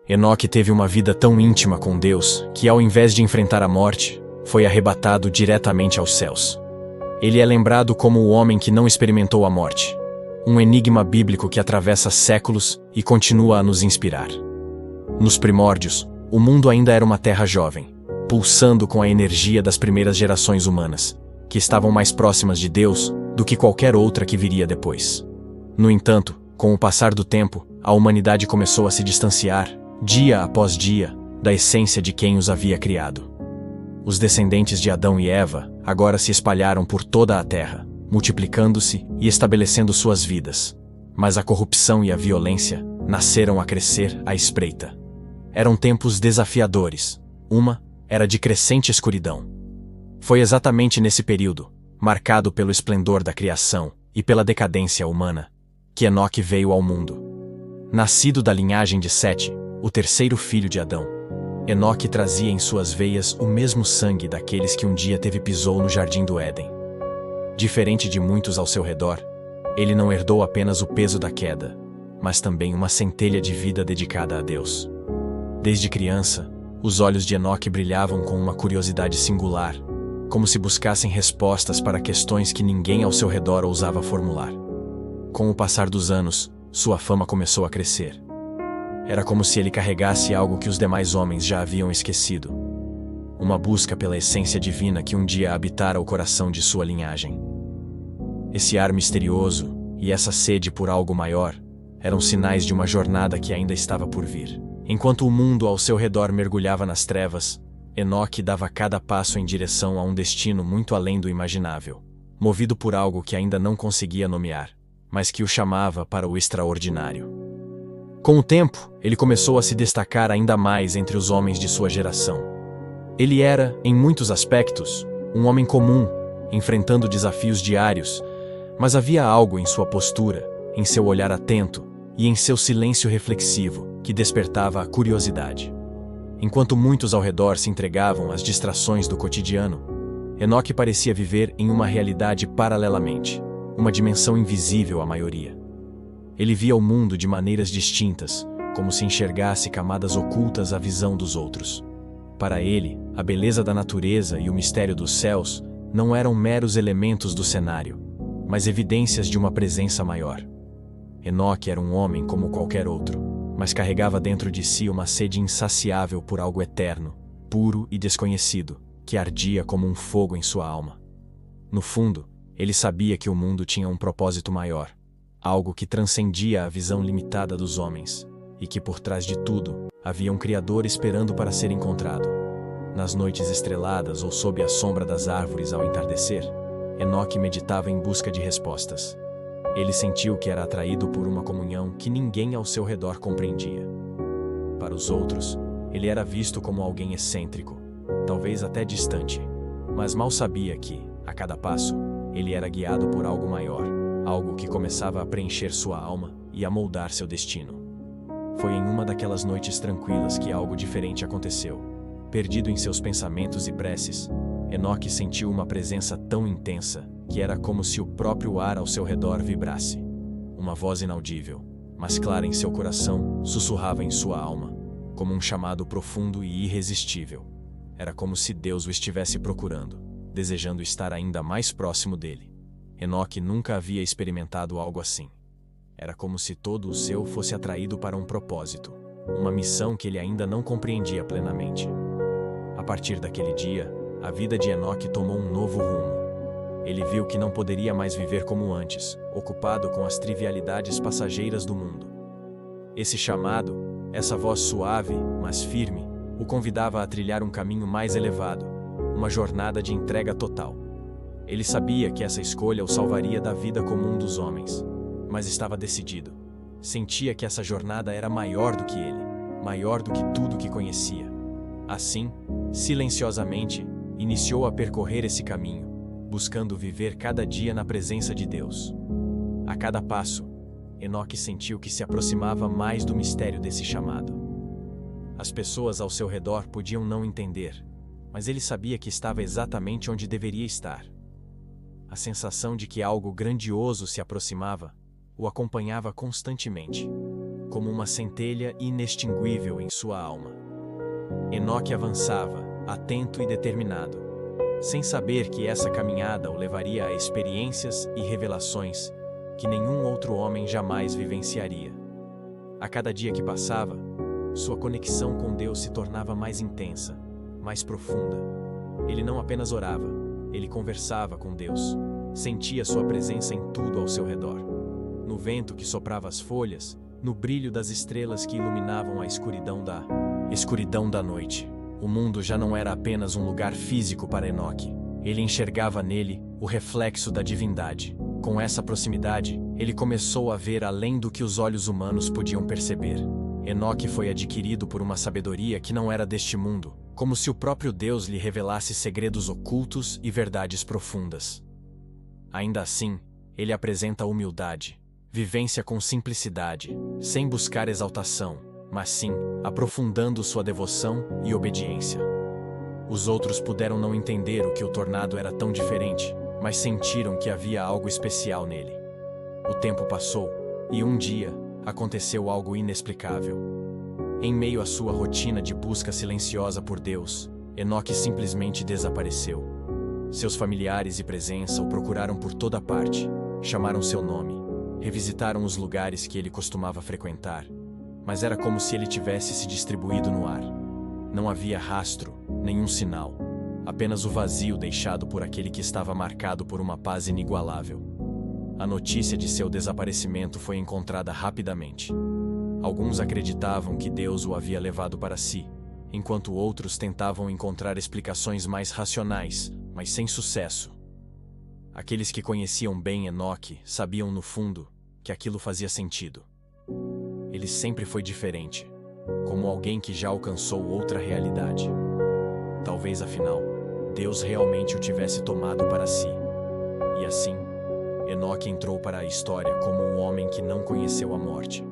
Enoque teve uma vida tão íntima com Deus que, ao invés de enfrentar a morte, foi arrebatado diretamente aos céus. Ele é lembrado como o homem que não experimentou a morte, um enigma bíblico que atravessa séculos e continua a nos inspirar. Nos primórdios, o mundo ainda era uma terra jovem, pulsando com a energia das primeiras gerações humanas, que estavam mais próximas de Deus do que qualquer outra que viria depois. No entanto, com o passar do tempo, a humanidade começou a se distanciar, dia após dia, da essência de quem os havia criado. Os descendentes de Adão e Eva agora se espalharam por toda a terra, multiplicando-se e estabelecendo suas vidas. Mas a corrupção e a violência nasceram a crescer à espreita. Eram tempos desafiadores. Uma era de crescente escuridão. Foi exatamente nesse período, marcado pelo esplendor da criação e pela decadência humana, que Enoque veio ao mundo. Nascido da linhagem de Sete, o terceiro filho de Adão, Enoque trazia em suas veias o mesmo sangue daqueles que um dia pisou no jardim do Éden. Diferente de muitos ao seu redor, ele não herdou apenas o peso da queda, mas também uma centelha de vida dedicada a Deus. Desde criança, os olhos de Enoque brilhavam com uma curiosidade singular, como se buscassem respostas para questões que ninguém ao seu redor ousava formular. Com o passar dos anos, sua fama começou a crescer. Era como se ele carregasse algo que os demais homens já haviam esquecido. Uma busca pela essência divina que um dia habitara o coração de sua linhagem. Esse ar misterioso e essa sede por algo maior eram sinais de uma jornada que ainda estava por vir. Enquanto o mundo ao seu redor mergulhava nas trevas, Enoque dava cada passo em direção a um destino muito além do imaginável, movido por algo que ainda não conseguia nomear, mas que o chamava para o extraordinário. Com o tempo, ele começou a se destacar ainda mais entre os homens de sua geração. Ele era, em muitos aspectos, um homem comum, enfrentando desafios diários, mas havia algo em sua postura, em seu olhar atento e em seu silêncio reflexivo que despertava a curiosidade. Enquanto muitos ao redor se entregavam às distrações do cotidiano, Enoque parecia viver em uma realidade paralelamente, uma dimensão invisível à maioria. Ele via o mundo de maneiras distintas, como se enxergasse camadas ocultas à visão dos outros. Para ele, a beleza da natureza e o mistério dos céus não eram meros elementos do cenário, mas evidências de uma presença maior. Enoque era um homem como qualquer outro, mas carregava dentro de si uma sede insaciável por algo eterno, puro e desconhecido, que ardia como um fogo em sua alma. No fundo, ele sabia que o mundo tinha um propósito maior, algo que transcendia a visão limitada dos homens, e que por trás de tudo havia um Criador esperando para ser encontrado. Nas noites estreladas ou sob a sombra das árvores ao entardecer, Enoque meditava em busca de respostas. Ele sentiu que era atraído por uma comunhão que ninguém ao seu redor compreendia. Para os outros, ele era visto como alguém excêntrico, talvez até distante, mas mal sabia que, a cada passo, ele era guiado por algo maior, algo que começava a preencher sua alma e a moldar seu destino. Foi em uma daquelas noites tranquilas que algo diferente aconteceu. Perdido em seus pensamentos e preces, Enoque sentiu uma presença tão intensa que era como se o próprio ar ao seu redor vibrasse. Uma voz inaudível, mas clara em seu coração, sussurrava em sua alma, como um chamado profundo e irresistível. Era como se Deus o estivesse procurando, desejando estar ainda mais próximo dele. Enoque nunca havia experimentado algo assim. Era como se todo o seu fosse atraído para um propósito, uma missão que ele ainda não compreendia plenamente. A partir daquele dia, a vida de Enoque tomou um novo rumo. Ele viu que não poderia mais viver como antes, ocupado com as trivialidades passageiras do mundo. Esse chamado, essa voz suave, mas firme, o convidava a trilhar um caminho mais elevado, uma jornada de entrega total. Ele sabia que essa escolha o salvaria da vida comum dos homens, mas estava decidido. Sentia que essa jornada era maior do que ele, maior do que tudo que conhecia. Assim, silenciosamente, iniciou a percorrer esse caminho, buscando viver cada dia na presença de Deus. A cada passo, Enoque sentiu que se aproximava mais do mistério desse chamado. As pessoas ao seu redor podiam não entender, mas ele sabia que estava exatamente onde deveria estar. A sensação de que algo grandioso se aproximava o acompanhava constantemente, como uma centelha inextinguível em sua alma. Enoque avançava, atento e determinado, sem saber que essa caminhada o levaria a experiências e revelações que nenhum outro homem jamais vivenciaria. A cada dia que passava, sua conexão com Deus se tornava mais intensa, mais profunda. Ele não apenas orava, ele conversava com Deus, sentia sua presença em tudo ao seu redor. No vento que soprava as folhas, no brilho das estrelas que iluminavam a escuridão da noite. O mundo já não era apenas um lugar físico para Enoque. Ele enxergava nele o reflexo da divindade. Com essa proximidade, ele começou a ver além do que os olhos humanos podiam perceber. Enoque foi adquirido por uma sabedoria que não era deste mundo, como se o próprio Deus lhe revelasse segredos ocultos e verdades profundas. Ainda assim, ele apresenta humildade, vivência com simplicidade, sem buscar exaltação, mas sim aprofundando sua devoção e obediência. Os outros puderam não entender o que o tornado era tão diferente, mas sentiram que havia algo especial nele. O tempo passou, e um dia, aconteceu algo inexplicável. Em meio à sua rotina de busca silenciosa por Deus, Enoque simplesmente desapareceu. Seus familiares e presença o procuraram por toda parte, chamaram seu nome, revisitaram os lugares que ele costumava frequentar, mas era como se ele tivesse se distribuído no ar. Não havia rastro, nenhum sinal, apenas o vazio deixado por aquele que estava marcado por uma paz inigualável. A notícia de seu desaparecimento foi encontrada rapidamente. Alguns acreditavam que Deus o havia levado para si, enquanto outros tentavam encontrar explicações mais racionais, mas sem sucesso. Aqueles que conheciam bem Enoque sabiam no fundo que aquilo fazia sentido. Ele sempre foi diferente, como alguém que já alcançou outra realidade. Talvez, afinal, Deus realmente o tivesse tomado para si. E assim, Enoque entrou para a história como um homem que não conheceu a morte.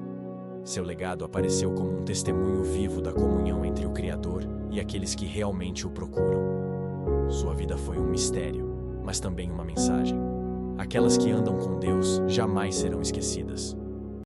Seu legado apareceu como um testemunho vivo da comunhão entre o Criador e aqueles que realmente o procuram. Sua vida foi um mistério, mas também uma mensagem. Aquelas que andam com Deus jamais serão esquecidas.